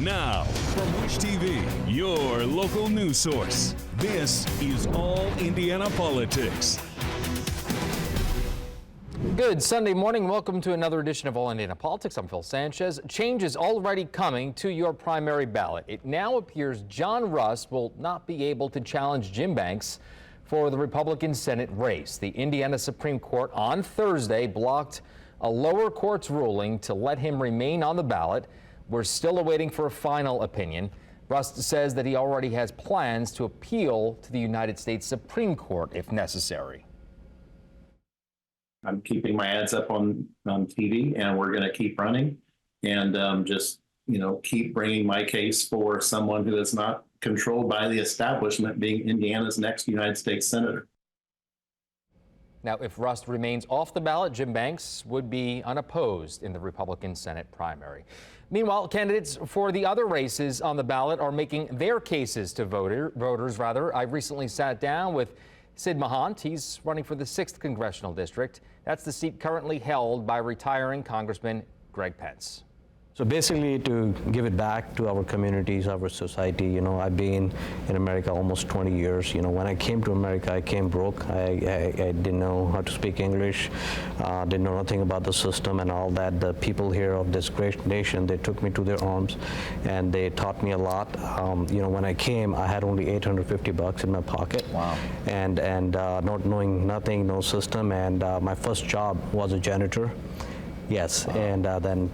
Now, from Wish TV, your local news source, this is All Indiana Politics. Good Sunday morning. Welcome to another edition of All Indiana Politics. I'm Phil Sanchez. Change is already coming to your primary ballot. It now appears John Rust will not be able to challenge Jim Banks for the Republican Senate race. The Indiana Supreme Court on Thursday blocked a lower court's ruling to let him remain on the ballot. We're still awaiting for a final opinion. Rust says that he already has plans to appeal to the United States Supreme Court if necessary. I'm keeping my ads up on TV, and we're going to keep running and just, keep bringing my case for someone who is not controlled by the establishment, being Indiana's next United States Senator. Now, if Rust remains off the ballot, Jim Banks would be unopposed in the Republican Senate primary. Meanwhile, candidates for the other races on the ballot are making their cases to voters. I recently sat down with Sid Mahant. He's running for the 6th Congressional District. That's the seat currently held by retiring Congressman Greg Pence. So basically, to give it back to our communities, our society. I've been in America almost 20 years. When I came to America, I came broke. I didn't know how to speak English, didn't know nothing about the system and all that. The people here of this great nation, they took me to their arms and they taught me a lot. When I came, I had only $850 in my pocket. Wow. And not knowing nothing, no system. And my first job was a janitor. Yes, wow. And then,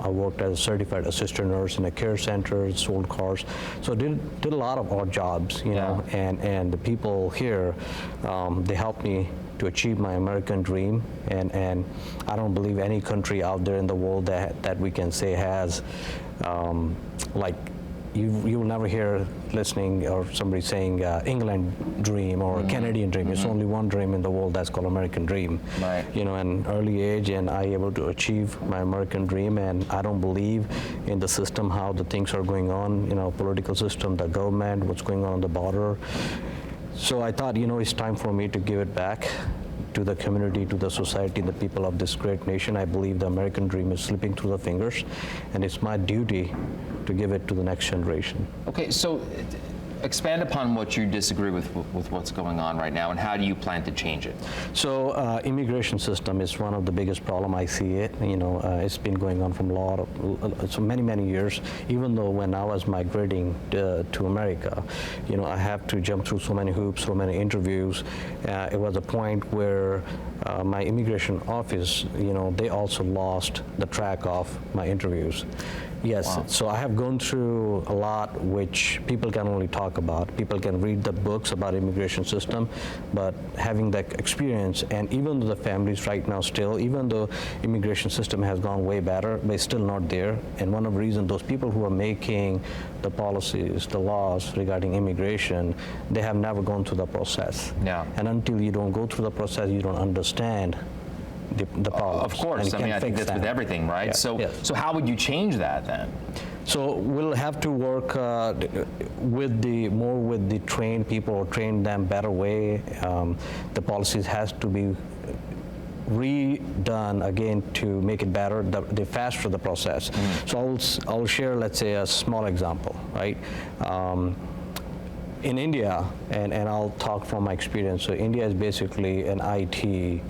I worked as a certified assistant nurse in a care center, sold cars. So did a lot of odd jobs, know, and the people here, they helped me to achieve my American dream. And I don't believe any country out there in the world that we can say has, you will never hear listening or somebody saying England dream or Canadian dream. It's only one dream in the world, that's called American dream. Right. An early age, and I able to achieve my American dream, and I don't believe in the system, how the things are going on, political system, the government, what's going on the border. So I thought, it's time for me to give it back to the community, to the society, the people of this great nation. I believe the American dream is slipping through the fingers, and it's my duty to give it to the next generation. Okay, so expand upon what you disagree with what's going on right now, and how do you plan to change it? So immigration system is one of the biggest problem. I see it. It's been going on from so many years. Even though when I was migrating to America, I have to jump through so many hoops, so many interviews. It was a point where my immigration office, they also lost the track of my interviews. Yes, wow. So I have gone through a lot which people can only talk about. People can read the books about immigration system, but having that experience, and even though the families right now still, even though immigration system has gone way better, but it's still not there. And one of the reasons, those people who are making the policies, the laws regarding immigration, they have never gone through the process. Yeah. And until you don't go through the process, you don't understand the problems. Of course, I think that's with everything, right? Yeah. So how would you change that then? So we'll have to work with the trained people, or train them better way. The policies has to be redone again to make it better, the faster the process. So I'll share, let's say, a small example, right? In India, and I'll talk from my experience. So India is basically an IT,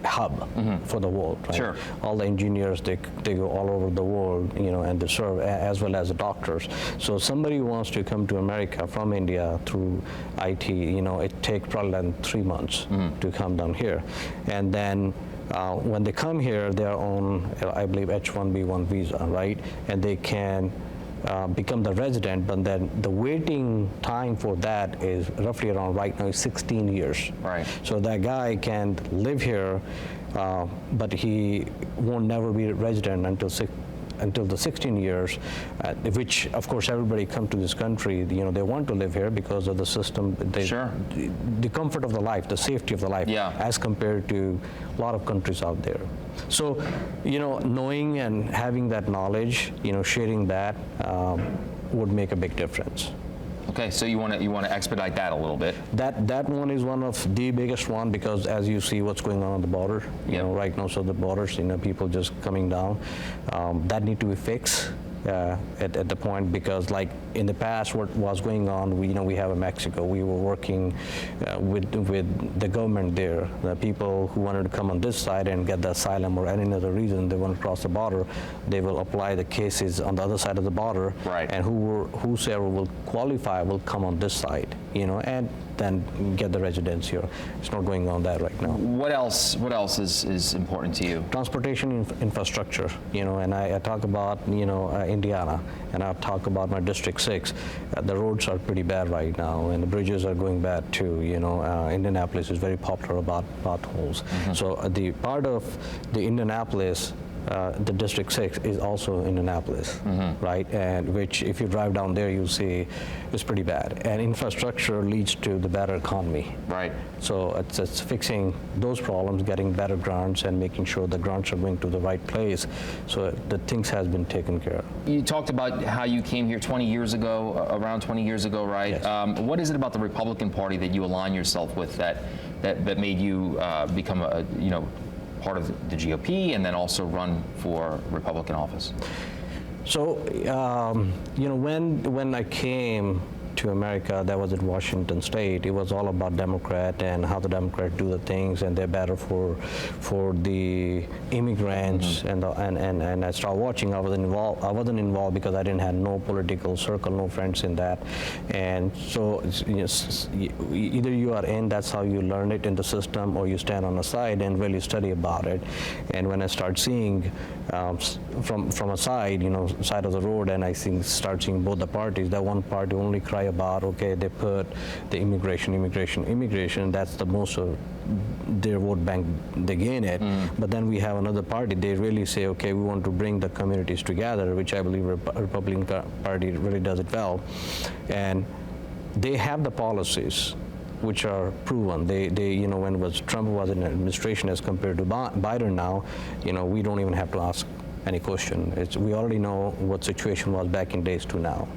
hub for the world, right? Sure. All the engineers, they go all over the world, and they serve, as well as the doctors. So somebody who wants to come to America from India through IT, it takes probably than 3 months to come down here. And then when they come here, they're on, I believe, H-1B1 visa, right? And they can become the resident, but then the waiting time for that is roughly around right now 16 years. Right. So that guy can live here, but he won't never be a resident until the 16 years, which of course everybody come to this country, they want to live here because of the system, Sure. the comfort of the life, the safety of the life, as compared to a lot of countries out there. So, knowing and having that knowledge, sharing that would make a big difference. Okay, so you want to expedite that a little bit. That one is one of the biggest one, because as you see what's going on the border, right now, so the borders, people just coming down, that need to be fixed. at the point, because like in the past, what was going on, we have in Mexico, we were working with the government there. The people who wanted to come on this side and get the asylum or any other reason they want to cross the border, they will apply the cases on the other side of the border, right. And whosoever will qualify will come on this side, and then get the residence here. It's not going on that right now. What else is important to you? Transportation infrastructure, and I talk about, Indiana, and I talk about my District 6. The roads are pretty bad right now, and the bridges are going bad too. Indianapolis is very popular about potholes. Mm-hmm. So the part of the Indianapolis, the District 6 is also Indianapolis, mm-hmm. right? And which, if you drive down there, you'll see is pretty bad. And infrastructure leads to the better economy. Right. So it's fixing those problems, getting better grants, and making sure the grants are going to the right place. So the things has been taken care of. You talked about how you came here 20 years ago, around 20 years ago, right? Yes. What is it about the Republican Party that you align yourself with that made you become part of the GOP and then also run for Republican office? So, when I came to America, that was at Washington State. It was all about Democrat and how the Democrats do the things, and they're better for the immigrants. Mm-hmm. And I started watching. I wasn't involved because I didn't have no political circle, no friends in that. And so either you are in, that's how you learn it in the system, or you stand on the side and really study about it. And when I start seeing from a side, side of the road, and I start seeing both the parties, that one party only cry about, okay, they put the immigration, that's the most of their vote bank, they gain it. But then we have another party, they really say, okay, we want to bring the communities together, which I believe Republican Party really does it well. And they have the policies which are proven. They when Trump was in administration as compared to Biden now, we don't even have to ask any question. We already know what situation was back in days to now.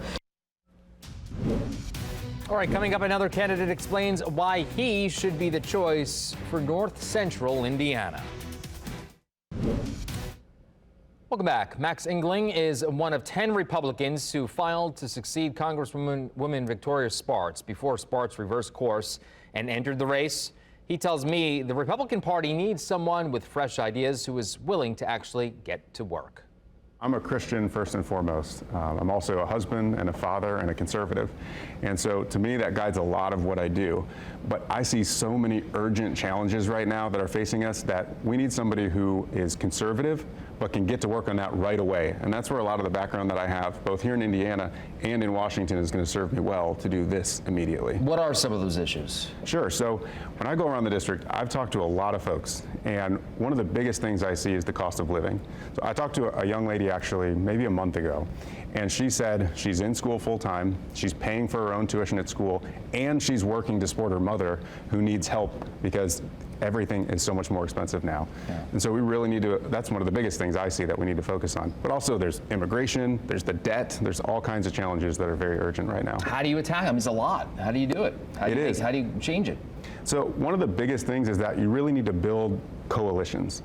All right, coming up, another candidate explains why he should be the choice for North Central Indiana. Welcome back. Max Engling is one of 10 Republicans who filed to succeed Congresswoman Victoria Spartz before Spartz reversed course and entered the race. He tells me the Republican Party needs someone with fresh ideas who is willing to actually get to work. I'm a Christian first and foremost. I'm also a husband and a father and a conservative. And so to me, that guides a lot of what I do. But I see so many urgent challenges right now that are facing us that we need somebody who is conservative, but can get to work on that right away. And that's where a lot of the background that I have, both here in Indiana and in Washington, is going to serve me well to do this immediately. What are some of those issues? Sure. So when I go around the district, I've talked to a lot of folks. And one of the biggest things I see is the cost of living. So I talked to a young lady actually maybe a month ago. And she said she's in school full time, she's paying for her own tuition at school, and she's working to support her mother who needs help because everything is so much more expensive now. Yeah. And so we really need to, that's one of the biggest things I see that we need to focus on. But also there's immigration, there's the debt, there's all kinds of challenges that are very urgent right now. How do you attack them? It's a lot. How do you do it? How do you change it? So one of the biggest things is that you really need to build coalitions.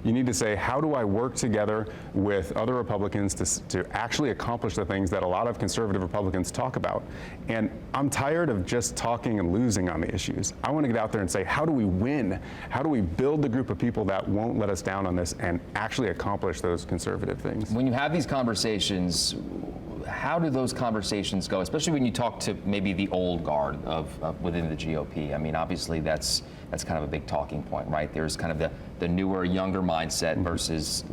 You need to say, how do I work together with other Republicans to actually accomplish the things that a lot of conservative Republicans talk about? And I'm tired of just talking and losing on the issues. I want to get out there and say, how do we win? How do we build the group of people that won't let us down on this and actually accomplish those conservative things? When you have these conversations, how do those conversations go, especially when you talk to maybe the old guard of within the GOP? I mean, obviously that's kind of a big talking point, right? There's kind of the newer, younger mindset versus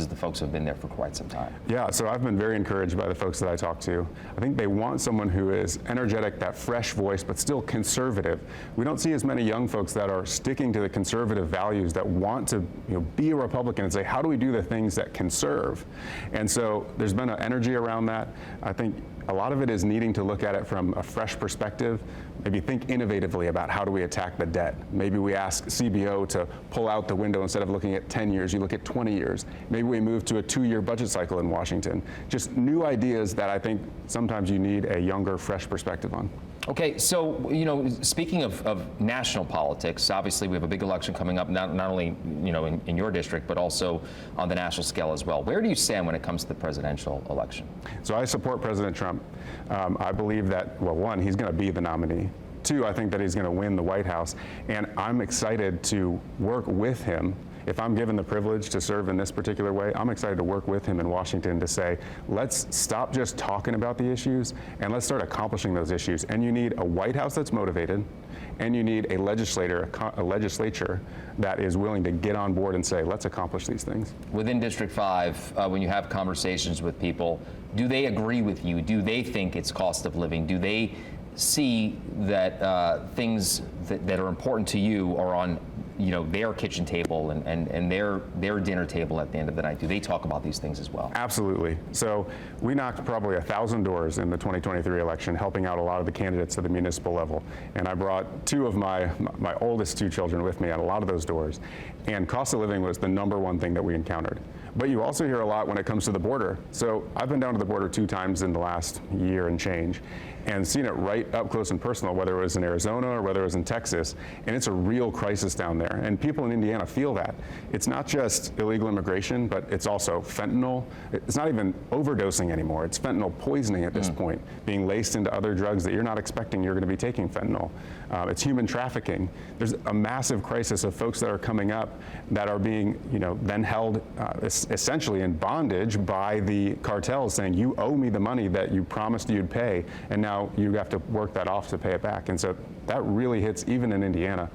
the folks who have been there for quite some time. Yeah, so I've been very encouraged by the folks that I talk to. I think they want someone who is energetic, that fresh voice, but still conservative. We don't see as many young folks that are sticking to the conservative values, that want to be a Republican and say, how do we do the things that can serve? And so there's been an energy around that. I think a lot of it is needing to look at it from a fresh perspective, maybe think innovatively about how do we attack the debt. Maybe we ask CBO to pull out the window, instead of looking at 10 years, you look at 20 years. Maybe we move to a 2-year budget cycle in Washington. Just new ideas that I think sometimes you need a younger, fresh perspective on. Okay, so, speaking of national politics, obviously we have a big election coming up, not only, in your district, but also on the national scale as well. Where do you stand when it comes to the presidential election? So I support President Trump. I believe that, well, one, he's going to be the nominee. Two, I think that he's going to win the White House. And I'm excited to work with him. If I'm given the privilege to serve in this particular way, I'm excited to work with him in Washington to say, let's stop just talking about the issues and let's start accomplishing those issues. And you need a White House that's motivated, and you need a legislature that is willing to get on board and say, let's accomplish these things. Within District 5, when you have conversations with people, do they agree with you? Do they think it's cost of living? Do they see that things that are important to you are on their kitchen table and their dinner table at the end of the night? Do they talk about these things as well? Absolutely. So we knocked probably 1,000 doors in the 2023 election, helping out a lot of the candidates at the municipal level. And I brought two of my oldest two children with me at a lot of those doors. And cost of living was the #1 thing that we encountered. But you also hear a lot when it comes to the border. So I've been down to the border 2 times in the last year and change, and seen it right up close and personal, whether it was in Arizona or whether it was in Texas, and it's a real crisis down there. And people in Indiana feel that. It's not just illegal immigration, but it's also fentanyl. It's not even overdosing anymore. It's fentanyl poisoning at this point, being laced into other drugs that you're not expecting you're going to be taking fentanyl. It's human trafficking. There's a massive crisis of folks that are coming up that are being, then held essentially in bondage by the cartels, saying, you owe me the money that you promised you'd pay, and now you have to work that off to pay it back. And so that really hits even in Indiana.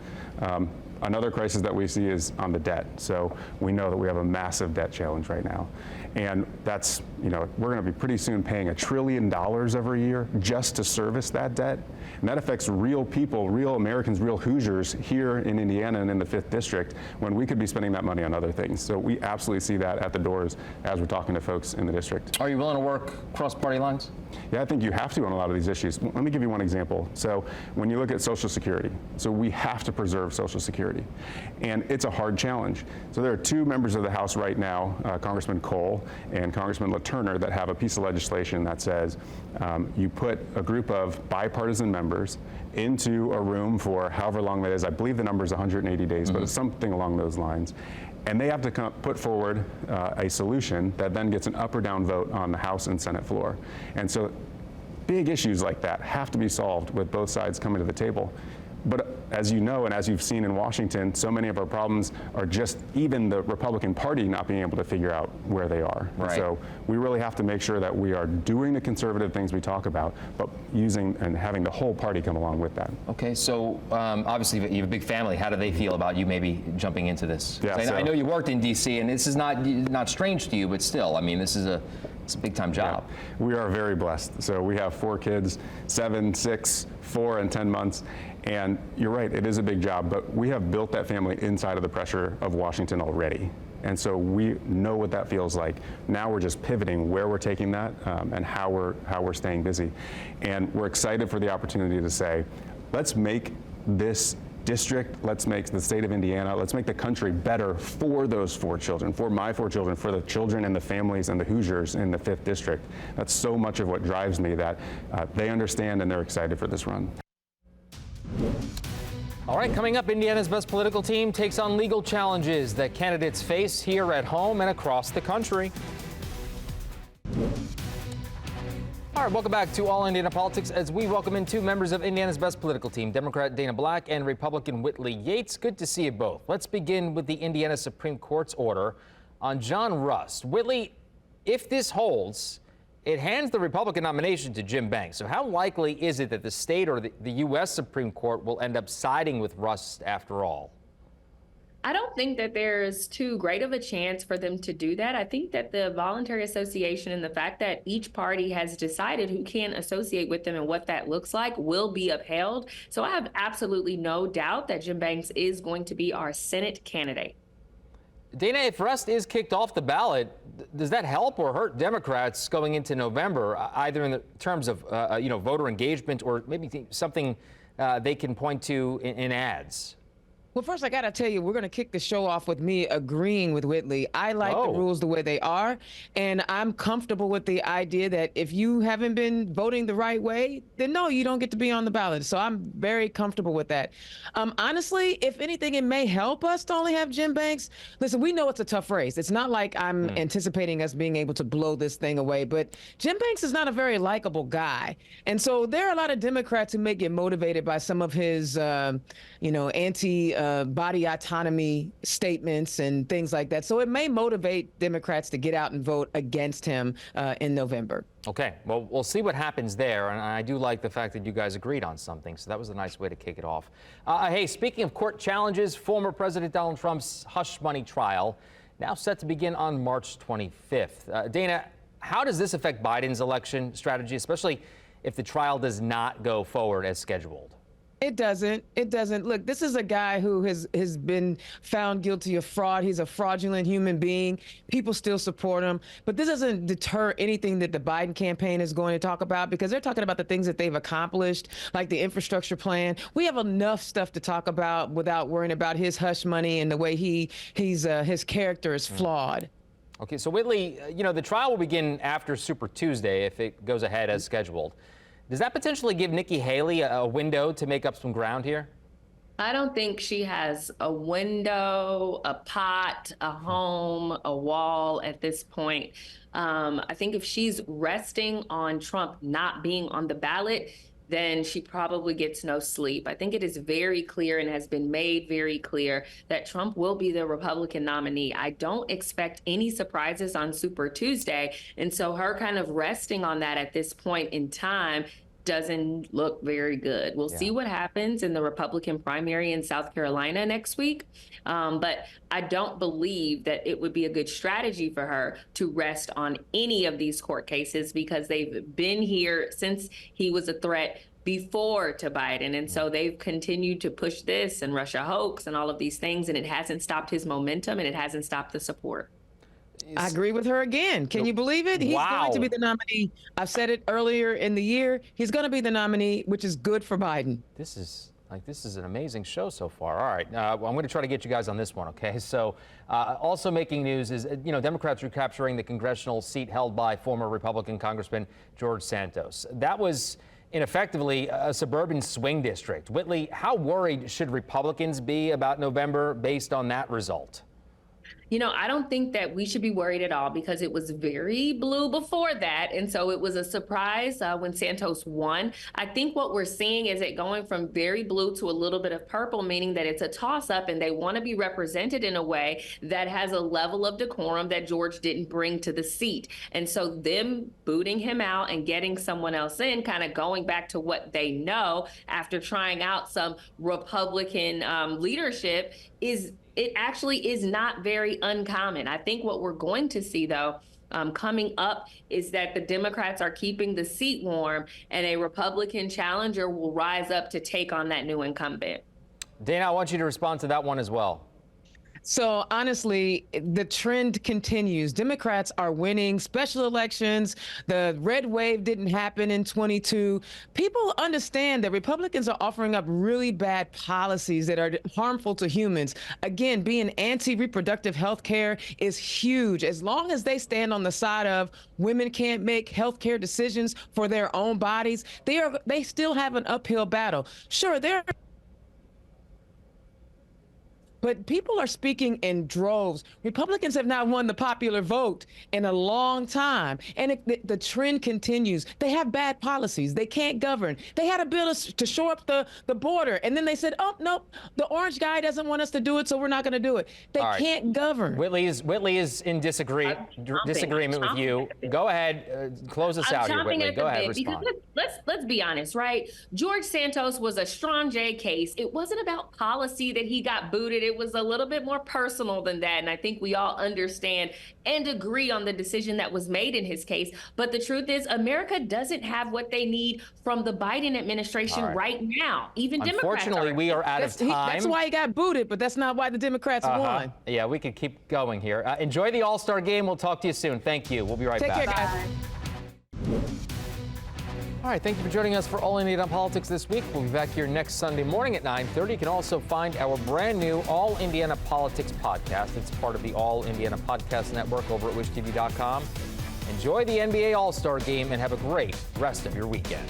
Another crisis that we see is on the debt. So we know that we have a massive debt challenge right now. And that's, we're going to be pretty soon paying $1 trillion every year just to service that debt. And that affects real people, real Americans, real Hoosiers here in Indiana and in the 5th District, when we could be spending that money on other things. So we absolutely see that at the doors as we're talking to folks in the district. Are you willing to work across party lines? Yeah, I think you have to on a lot of these issues. Let me give you one example. So when you look at Social Security, so we have to preserve Social Security. And it's a hard challenge. So there are 2 members of the House right now, Congressman Cole and Congressman LaTurner, that have a piece of legislation that says you put a group of bipartisan members into a room for however long that is. I believe the number is 180 days, but it's something along those lines. And they have to put forward a solution that then gets an up or down vote on the House and Senate floor. And so big issues like that have to be solved with both sides coming to the table. But as you know, and as you've seen in Washington, so many of our problems are just even the Republican Party not being able to figure out where they are. Right. So we really have to make sure that we are doing the conservative things we talk about, but using and having the whole party come along with that. Okay, so obviously you have a big family. How do they feel about you maybe jumping into this? Yeah, I know you worked in D.C., and this is not strange to you, but still, I mean, it's a big-time job. Yeah. We are very blessed. So we have 4 kids, 7, 6, 4, and 10 months. And you're right, it is a big job, but we have built that family inside of the pressure of Washington already. And so we know what that feels like. Now we're just pivoting where we're taking that and how we're staying busy. And we're excited for the opportunity to say, let's make this district, let's make the state of Indiana, let's make the country better for those 4 children, for my 4 children, for the children and the families and the Hoosiers in the 5th District. That's so much of what drives me, that they understand and they're excited for this run. All right, coming up, Indiana's best political team takes on legal challenges that candidates face here at home and across the country. All right, welcome back to All Indiana Politics as we welcome in 2 members of Indiana's best political team, Democrat Dana Black and Republican Whitley Yates. Good to see you both. Let's begin with the Indiana Supreme Court's order on John Rust. Whitley, if this holds, it hands the Republican nomination to Jim Banks. So how likely is it that the state or the U.S. Supreme Court will end up siding with Rust after all? I don't think that there's too great of a chance for them to do that. I think that the voluntary association and the fact that each party has decided who can associate with them and what that looks like will be upheld. So I have absolutely no doubt that Jim Banks is going to be our Senate candidate. Dana, if Rust is kicked off the ballot, does that help or hurt Democrats going into November, either in the terms of voter engagement or maybe something they can point to in ads? Well, first, I got to tell you, we're going to kick the show off with me agreeing with Whitley. I like the rules the way they are, and I'm comfortable with the idea that if you haven't been voting the right way, then no, you don't get to be on the ballot. So I'm very comfortable with that. Honestly, if anything, it may help us to only have Jim Banks. Listen, we know it's a tough race. It's not like I'm anticipating us being able to blow this thing away, but Jim Banks is not a very likable guy. And so there are a lot of Democrats who may get motivated by some of his, anti-body autonomy statements and things like that. So it may motivate Democrats to get out and vote against him in November. Okay, well, we'll see what happens there. And I do like the fact that you guys agreed on something. So that was a nice way to kick it off. Hey, speaking of court challenges, former President Donald Trump's hush money trial now set to begin on March 25th. Dana, how does this affect Biden's election strategy, especially if the trial does not go forward as scheduled? It doesn't. It doesn't. Look, this is a guy who has been found guilty of fraud. He's a fraudulent human being. People still support him. But this doesn't deter anything that the Biden campaign is going to talk about, because they're talking about the things that they've accomplished, like the infrastructure plan. We have enough stuff to talk about without worrying about his hush money and the way his character is flawed. Okay, so Whitley, the trial will begin after Super Tuesday if it goes ahead as scheduled. Does that potentially give Nikki Haley a window to make up some ground here? I don't think she has a window, a pot, a home, a wall at this point. I think if she's resting on Trump not being on the ballot, then she probably gets no sleep. I think it is very clear and has been made very clear that Trump will be the Republican nominee. I don't expect any surprises on Super Tuesday. And so her kind of resting on that at this point in time doesn't look very good. We'll see what happens in the Republican primary in South Carolina next week. But I don't believe that it would be a good strategy for her to rest on any of these court cases, because they've been here since he was a threat before to Biden. And so they've continued to push this and Russia hoax and all of these things, and it hasn't stopped his momentum and it hasn't stopped the support. I agree with her again. Can you believe it? He's going to be the nominee. I've said it earlier in the year. He's going to be the nominee, which is good for Biden. This is an amazing show so far. All right, I'm going to try to get you guys on this one, okay? So also making news is, Democrats recapturing the congressional seat held by former Republican Congressman George Santos. That was ineffectively a suburban swing district. Whitley, how worried should Republicans be about November based on that result? I don't think that we should be worried at all, because it was very blue before that. And so it was a surprise when Santos won. I think what we're seeing is it going from very blue to a little bit of purple, meaning that it's a toss up and they want to be represented in a way that has a level of decorum that George didn't bring to the seat. And so them booting him out and getting someone else in, kind of going back to what they know after trying out some Republican leadership, it actually is not very uncommon. I think what we're going to see, though, coming up is that the Democrats are keeping the seat warm and a Republican challenger will rise up to take on that new incumbent. Dana, I want you to respond to that one as well. So honestly, the trend continues. Democrats are winning special elections. The red wave didn't happen in 22. People understand that Republicans are offering up really bad policies that are harmful to humans. Again, being anti-reproductive health care is huge. As long as they stand on the side of women can't make health care decisions for their own bodies, they still have an uphill battle. Sure, but people are speaking in droves. Republicans have not won the popular vote in a long time. And the trend continues. They have bad policies. They can't govern. They had a bill to shore up the border. And then they said, oh, nope, the orange guy doesn't want us to do it, so we're not going to do it. They can't govern. Whitley is in disagreement with you. Go ahead. Close us out here, Whitley. Go ahead, respond. Let's be honest, right? George Santos was a strong J case. It wasn't about policy that he got booted. It was a little bit more personal than that. And I think we all understand and agree on the decision that was made in his case. But the truth is, America doesn't have what they need from the Biden administration right now. Even Democrats. Unfortunately, we are out of time. That's why he got booted, but that's not why the Democrats won. Yeah, we could keep going here. Enjoy the All-Star game. We'll talk to you soon. Thank you. We'll be right back. Take care, guys. All right, thank you for joining us for All Indiana Politics this week. We'll be back here next Sunday morning at 9:30. You can also find our brand new All Indiana Politics podcast. It's part of the All Indiana Podcast Network over at wishtv.com. Enjoy the NBA All-Star Game and have a great rest of your weekend.